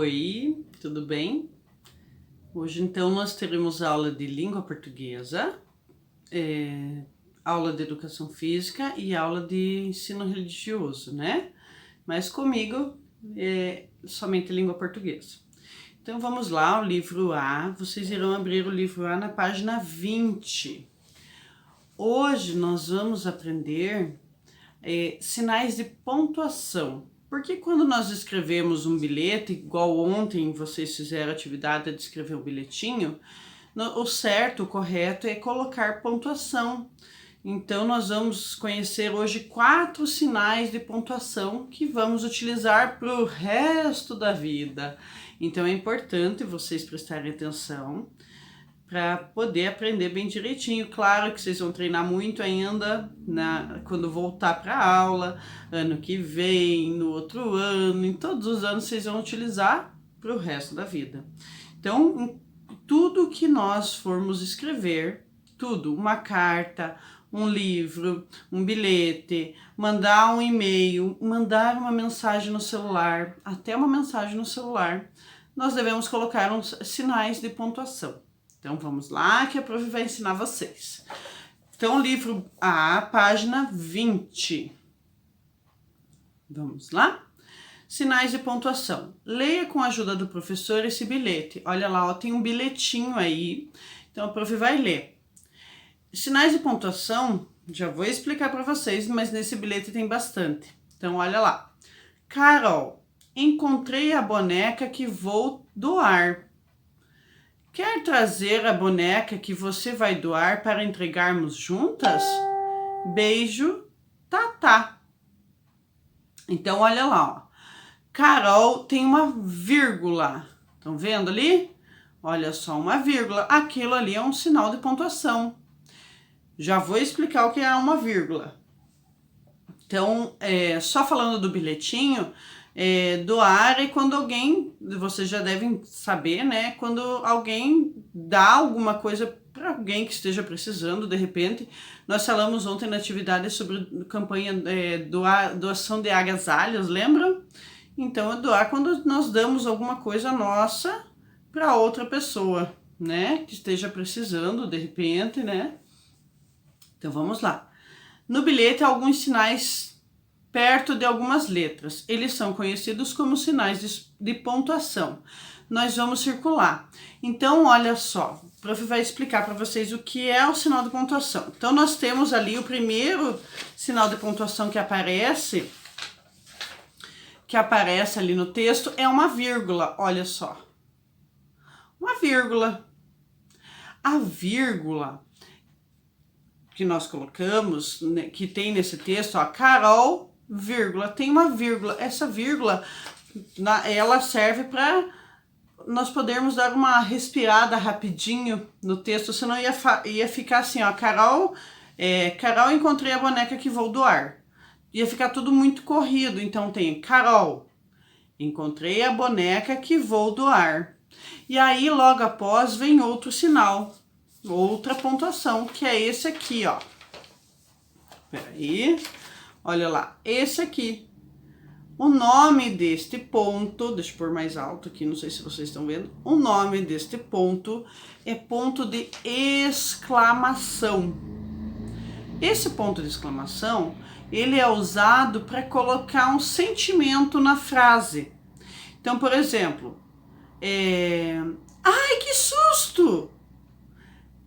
Oi, tudo bem? Hoje então nós teremos aula de língua portuguesa, aula de educação física e aula de ensino religioso, né? Mas comigo é somente língua portuguesa. Então vamos lá, o livro A, vocês irão abrir o livro A na página 20. Hoje nós vamos aprender sinais de pontuação. Porque quando nós escrevemos um bilhete, igual ontem vocês fizeram a atividade de escrever um bilhetinho, o certo, o correto é colocar pontuação. Então nós vamos conhecer hoje 4 sinais de pontuação que vamos utilizar para o resto da vida. Então é importante vocês prestarem atenção para poder aprender bem direitinho. Claro que vocês vão treinar muito ainda quando voltar para a aula, ano que vem, no outro ano, em todos os anos vocês vão utilizar para o resto da vida. Então, tudo que nós formos escrever, tudo, uma carta, um livro, um bilhete, mandar um e-mail, mandar uma mensagem no celular, até uma mensagem no celular, nós devemos colocar uns sinais de pontuação. Então vamos lá que a prof vai ensinar vocês. Então livro A, página 20. Vamos lá? Sinais de pontuação. Leia com a ajuda do professor esse bilhete. Olha lá, ó, tem um bilhetinho aí. Então a prof vai ler. Sinais de pontuação, já vou explicar para vocês, mas nesse bilhete tem bastante. Então olha lá. Carol, encontrei a boneca que vou doar. Quer trazer a boneca que você vai doar para entregarmos juntas? Beijo, Tatá. Então, olha lá, ó. Carol tem uma vírgula. Estão vendo ali? Olha só, uma vírgula. Aquilo ali é um sinal de pontuação. Já vou explicar o que é uma vírgula. Então, só falando do bilhetinho, doar é quando alguém, vocês já devem saber, né? Quando alguém dá alguma coisa para alguém que esteja precisando, de repente. Nós falamos ontem na atividade sobre campanha doação de agasalhos, lembram? Então, é doar quando nós damos alguma coisa nossa para outra pessoa, né? Que esteja precisando, de repente, né? Então, vamos lá. No bilhete, alguns sinais perto de algumas letras. Eles são conhecidos como sinais de pontuação. Nós vamos circular. Então, olha só, o prof vai explicar para vocês o que é o sinal de pontuação. Então, nós temos ali o primeiro sinal de pontuação que aparece ali no texto, é uma vírgula, olha só. Uma vírgula. A vírgula que nós colocamos, né, que tem nesse texto, ó, Carol, vírgula, tem uma vírgula. Essa vírgula, ela serve para nós podermos dar uma respirada rapidinho no texto, senão ia ficar assim, ó, Carol, encontrei a boneca que vou doar. Ia ficar tudo muito corrido, então tem Carol, encontrei a boneca que vou doar. E aí, logo após, vem outro sinal, outra pontuação, que é esse aqui, ó. Peraí. Olha lá, esse aqui. O nome deste ponto, deixa eu pôr mais alto aqui, não sei se vocês estão vendo. O nome deste ponto é ponto de exclamação. Esse ponto de exclamação, ele é usado para colocar um sentimento na frase. Então, por exemplo, ai, que susto!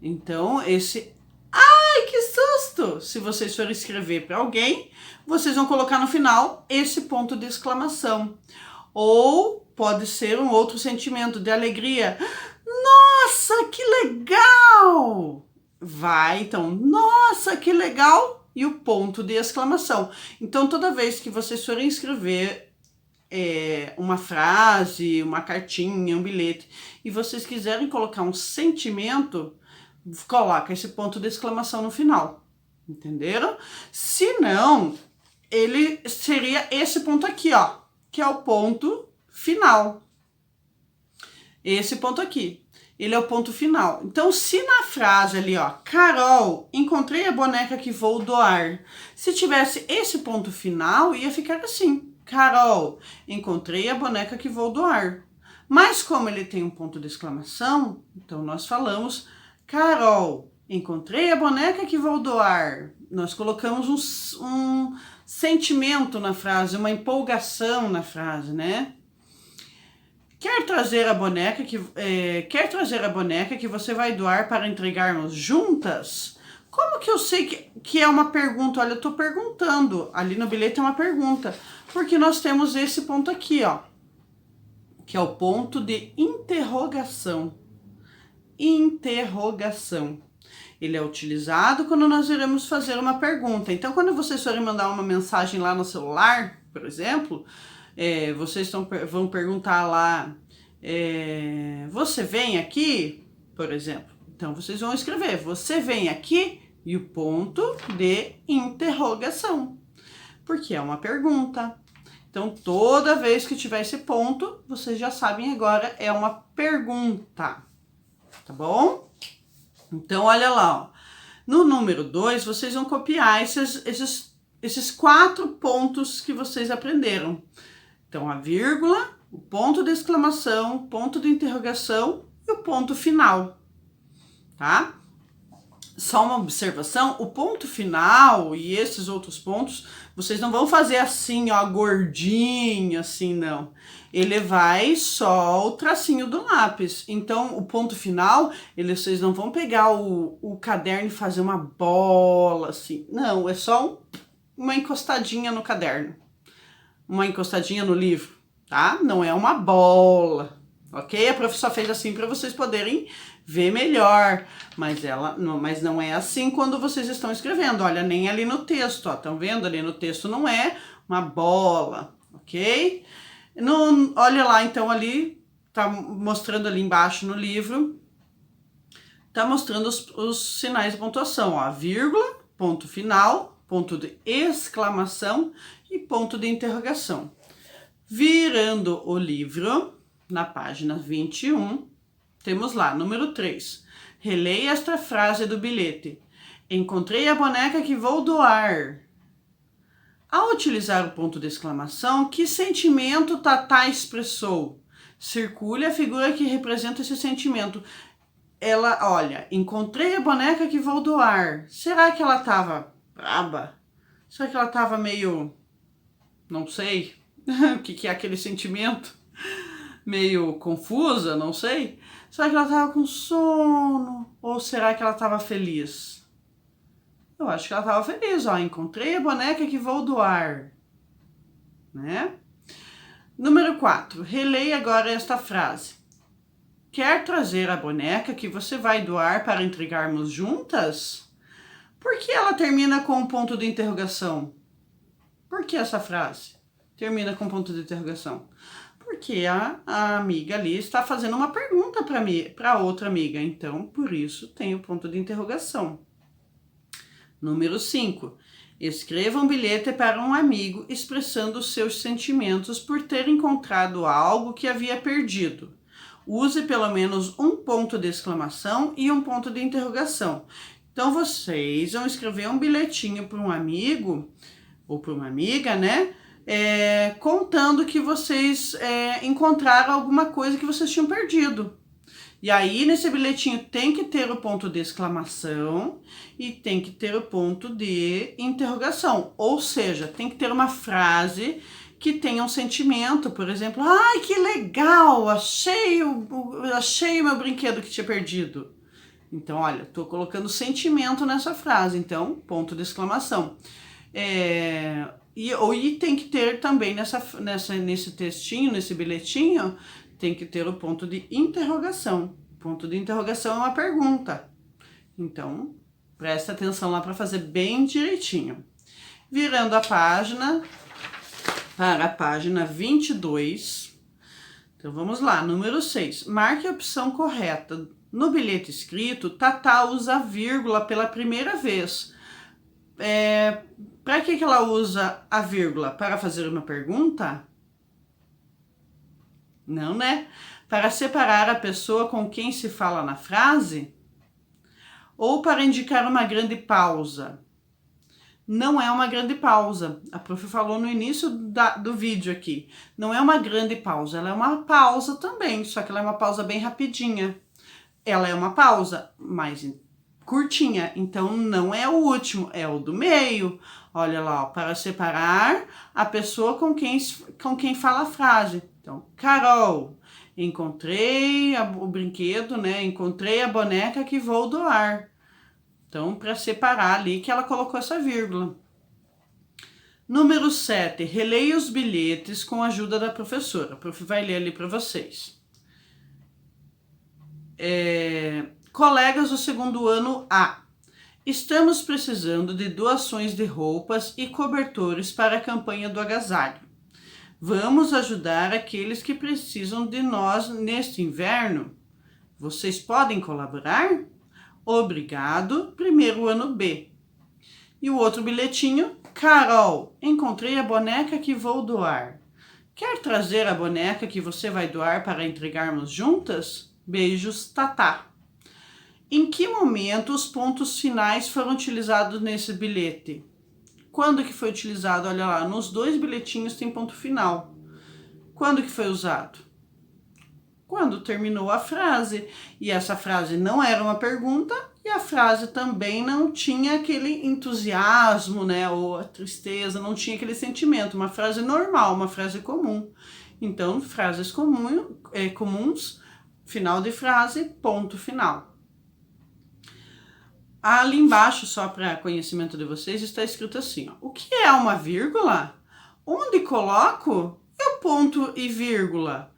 Então, esse ai, que susto! Se vocês forem escrever para alguém, vocês vão colocar no final esse ponto de exclamação. Ou pode ser um outro sentimento de alegria. Nossa, que legal! Vai, então, nossa, que legal! E o ponto de exclamação. Então, toda vez que vocês forem escrever uma frase, uma cartinha, um bilhete, e vocês quiserem colocar um sentimento, coloca esse ponto de exclamação no final, entenderam? Se não, ele seria esse ponto aqui, ó, que é o ponto final. Esse ponto aqui, ele é o ponto final. Então, se na frase ali, ó, Carol, encontrei a boneca que vou doar, se tivesse esse ponto final, ia ficar assim, Carol, encontrei a boneca que vou doar. Mas como ele tem um ponto de exclamação, então nós falamos: Carol, encontrei a boneca que vou doar. Nós colocamos um sentimento na frase, uma empolgação na frase, né? Quer trazer a boneca que você vai doar para entregarmos juntas? Como que eu sei que é uma pergunta? Olha, eu tô perguntando. Ali no bilhete é uma pergunta. Porque nós temos esse ponto aqui, ó. Que é o ponto de interrogação. Interrogação. Ele é utilizado quando nós iremos fazer uma pergunta. Então, quando vocês forem mandar uma mensagem lá no celular, por exemplo, vocês vão perguntar lá, você vem aqui, por exemplo. Então, vocês vão escrever, você vem aqui, e o ponto de interrogação, porque é uma pergunta. Então, toda vez que tiver esse ponto, vocês já sabem agora, é uma pergunta, tá bom? Então, olha lá, ó. No número 2, vocês vão copiar esses 4 pontos que vocês aprenderam. Então, a vírgula, o ponto de exclamação, o ponto de interrogação e o ponto final, tá? Só uma observação, o ponto final e esses outros pontos, vocês não vão fazer assim, ó, gordinho, assim, não. Ele vai só o tracinho do lápis. Então, o ponto final, vocês não vão pegar o caderno e fazer uma bola, assim. Não, é só uma encostadinha no caderno. Uma encostadinha no livro, tá? Não é uma bola, ok? A professora fez assim para vocês poderem ver melhor, mas não é assim quando vocês estão escrevendo. Olha, nem ali no texto, ó, estão vendo? Ali no texto não é uma bola, ok? Olha lá, então ali, tá mostrando ali embaixo no livro, tá mostrando os sinais de pontuação, ó, vírgula, ponto final, ponto de exclamação e ponto de interrogação. Virando o livro, na página 21, temos lá, número 3. Releia esta frase do bilhete. Encontrei a boneca que vou doar. Ao utilizar o ponto de exclamação, que sentimento Tatá expressou? Circule a figura que representa esse sentimento. Ela, olha, encontrei a boneca que vou doar. Será que ela estava braba? Será que ela estava meio, não sei, o que é aquele sentimento? Meio confusa, não sei. Será que ela estava com sono? Ou será que ela estava feliz? Eu acho que ela estava feliz, ó. Encontrei a boneca que vou doar. Né? Número 4. Releia agora esta frase. Quer trazer a boneca que você vai doar para entregarmos juntas? Por que ela termina com um ponto de interrogação? Por que essa frase termina com ponto de interrogação? Porque a amiga ali está fazendo uma pergunta para outra amiga. Então, por isso, tem o ponto de interrogação. Número 5. Escreva um bilhete para um amigo expressando os seus sentimentos por ter encontrado algo que havia perdido. Use pelo menos um ponto de exclamação e um ponto de interrogação. Então, vocês vão escrever um bilhetinho para um amigo ou para uma amiga, né? Contando que vocês encontraram alguma coisa que vocês tinham perdido. E aí, nesse bilhetinho tem que ter o ponto de exclamação e tem que ter o ponto de interrogação. Ou seja, tem que ter uma frase que tenha um sentimento, por exemplo, ai, que legal, achei o meu brinquedo que tinha perdido. Então, olha, estou colocando sentimento nessa frase, então, ponto de exclamação. E tem que ter também nesse textinho, nesse bilhetinho, tem que ter o ponto de interrogação. O ponto de interrogação é uma pergunta. Então, presta atenção lá para fazer bem direitinho. Virando a página para a página 22. Então, vamos lá. Número 6. Marque a opção correta. No bilhete escrito, Tatá usa a vírgula pela primeira vez. Para que ela usa a vírgula? Para fazer uma pergunta? Não, né? Para separar a pessoa com quem se fala na frase? Ou para indicar uma grande pausa? não é uma grande pausa. A prof falou no início do vídeo aqui. Não é uma grande pausa, ela é uma pausa também, só que ela é uma pausa bem rapidinha. Ela é uma pausa mais curtinha, então não é o último, é o do meio. Olha lá, ó, para separar a pessoa com quem fala a frase. Então, Carol, encontrei o brinquedo, né? Encontrei a boneca que vou doar. Então, para separar ali que ela colocou essa vírgula. Número 7, releia os bilhetes com a ajuda da professora. A prof vai ler ali para vocês. Colegas do segundo ano A. Estamos precisando de doações de roupas e cobertores para a campanha do agasalho. Vamos ajudar aqueles que precisam de nós neste inverno. Vocês podem colaborar? Obrigado, primeiro ano B. E o outro bilhetinho, Carol, encontrei a boneca que vou doar. Quer trazer a boneca que você vai doar para entregarmos juntas? Beijos, Tatá. Em que momento os pontos finais foram utilizados nesse bilhete? Quando que foi utilizado? Olha lá, nos 2 bilhetinhos tem ponto final. Quando que foi usado? Quando terminou a frase. E essa frase não era uma pergunta e a frase também não tinha aquele entusiasmo, né? Ou a tristeza, não tinha aquele sentimento. Uma frase normal, uma frase comum. Então, frases comuns, final de frase, ponto final. Ali embaixo, só para conhecimento de vocês, está escrito assim, ó, o que é uma vírgula? Onde coloco? É o ponto e vírgula.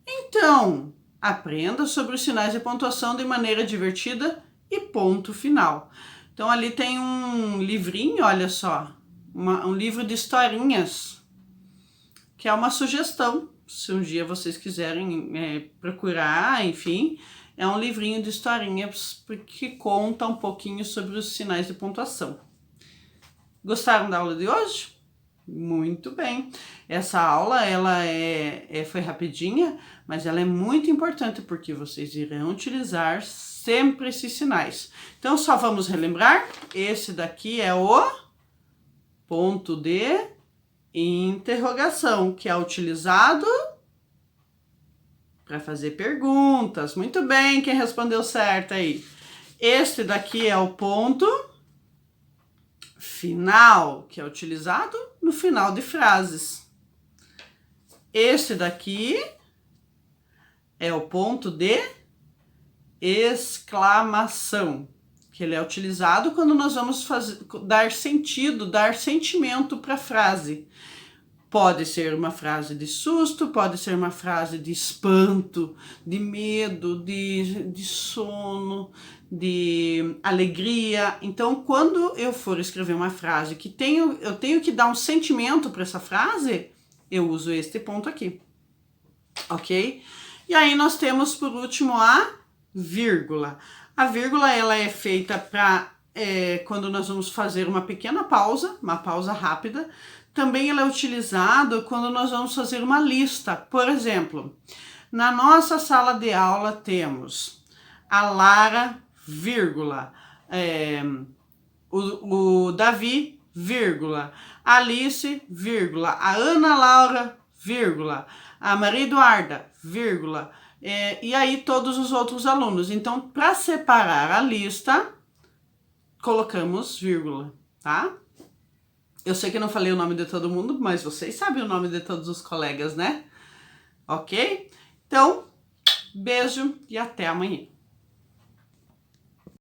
Então, aprenda sobre os sinais de pontuação de maneira divertida e ponto final. Então, ali tem um livrinho, olha só, um livro de historinhas, que é uma sugestão, se um dia vocês quiserem procurar, enfim, é um livrinho de historinhas que conta um pouquinho sobre os sinais de pontuação. Gostaram da aula de hoje? Muito bem. Essa aula ela foi rapidinha, mas ela é muito importante porque vocês irão utilizar sempre esses sinais. Então, só vamos relembrar. Esse daqui é o ponto de interrogação, que é utilizado para fazer perguntas. Muito bem, quem respondeu certo aí. Este daqui é o ponto final, que é utilizado no final de frases. Este daqui é o ponto de exclamação, que ele é utilizado quando nós vamos dar sentido, dar sentimento para a frase. Pode ser uma frase de susto, pode ser uma frase de espanto, de medo, de sono, de alegria. Então, quando eu for escrever uma frase que eu tenho que dar um sentimento para essa frase, eu uso este ponto aqui, ok? E aí nós temos, por último, a vírgula. A vírgula, ela é feita para quando nós vamos fazer uma pequena pausa, uma pausa rápida. Também ela é utilizada quando nós vamos fazer uma lista. Por exemplo, na nossa sala de aula temos a Lara, vírgula, o Davi, vírgula, a Alice, vírgula, a Ana Laura, vírgula, a Maria Eduarda, vírgula, e aí todos os outros alunos. Então, para separar a lista, colocamos vírgula, tá? Eu sei que eu não falei o nome de todo mundo, mas vocês sabem o nome de todos os colegas, né? Ok? Então, beijo e até amanhã.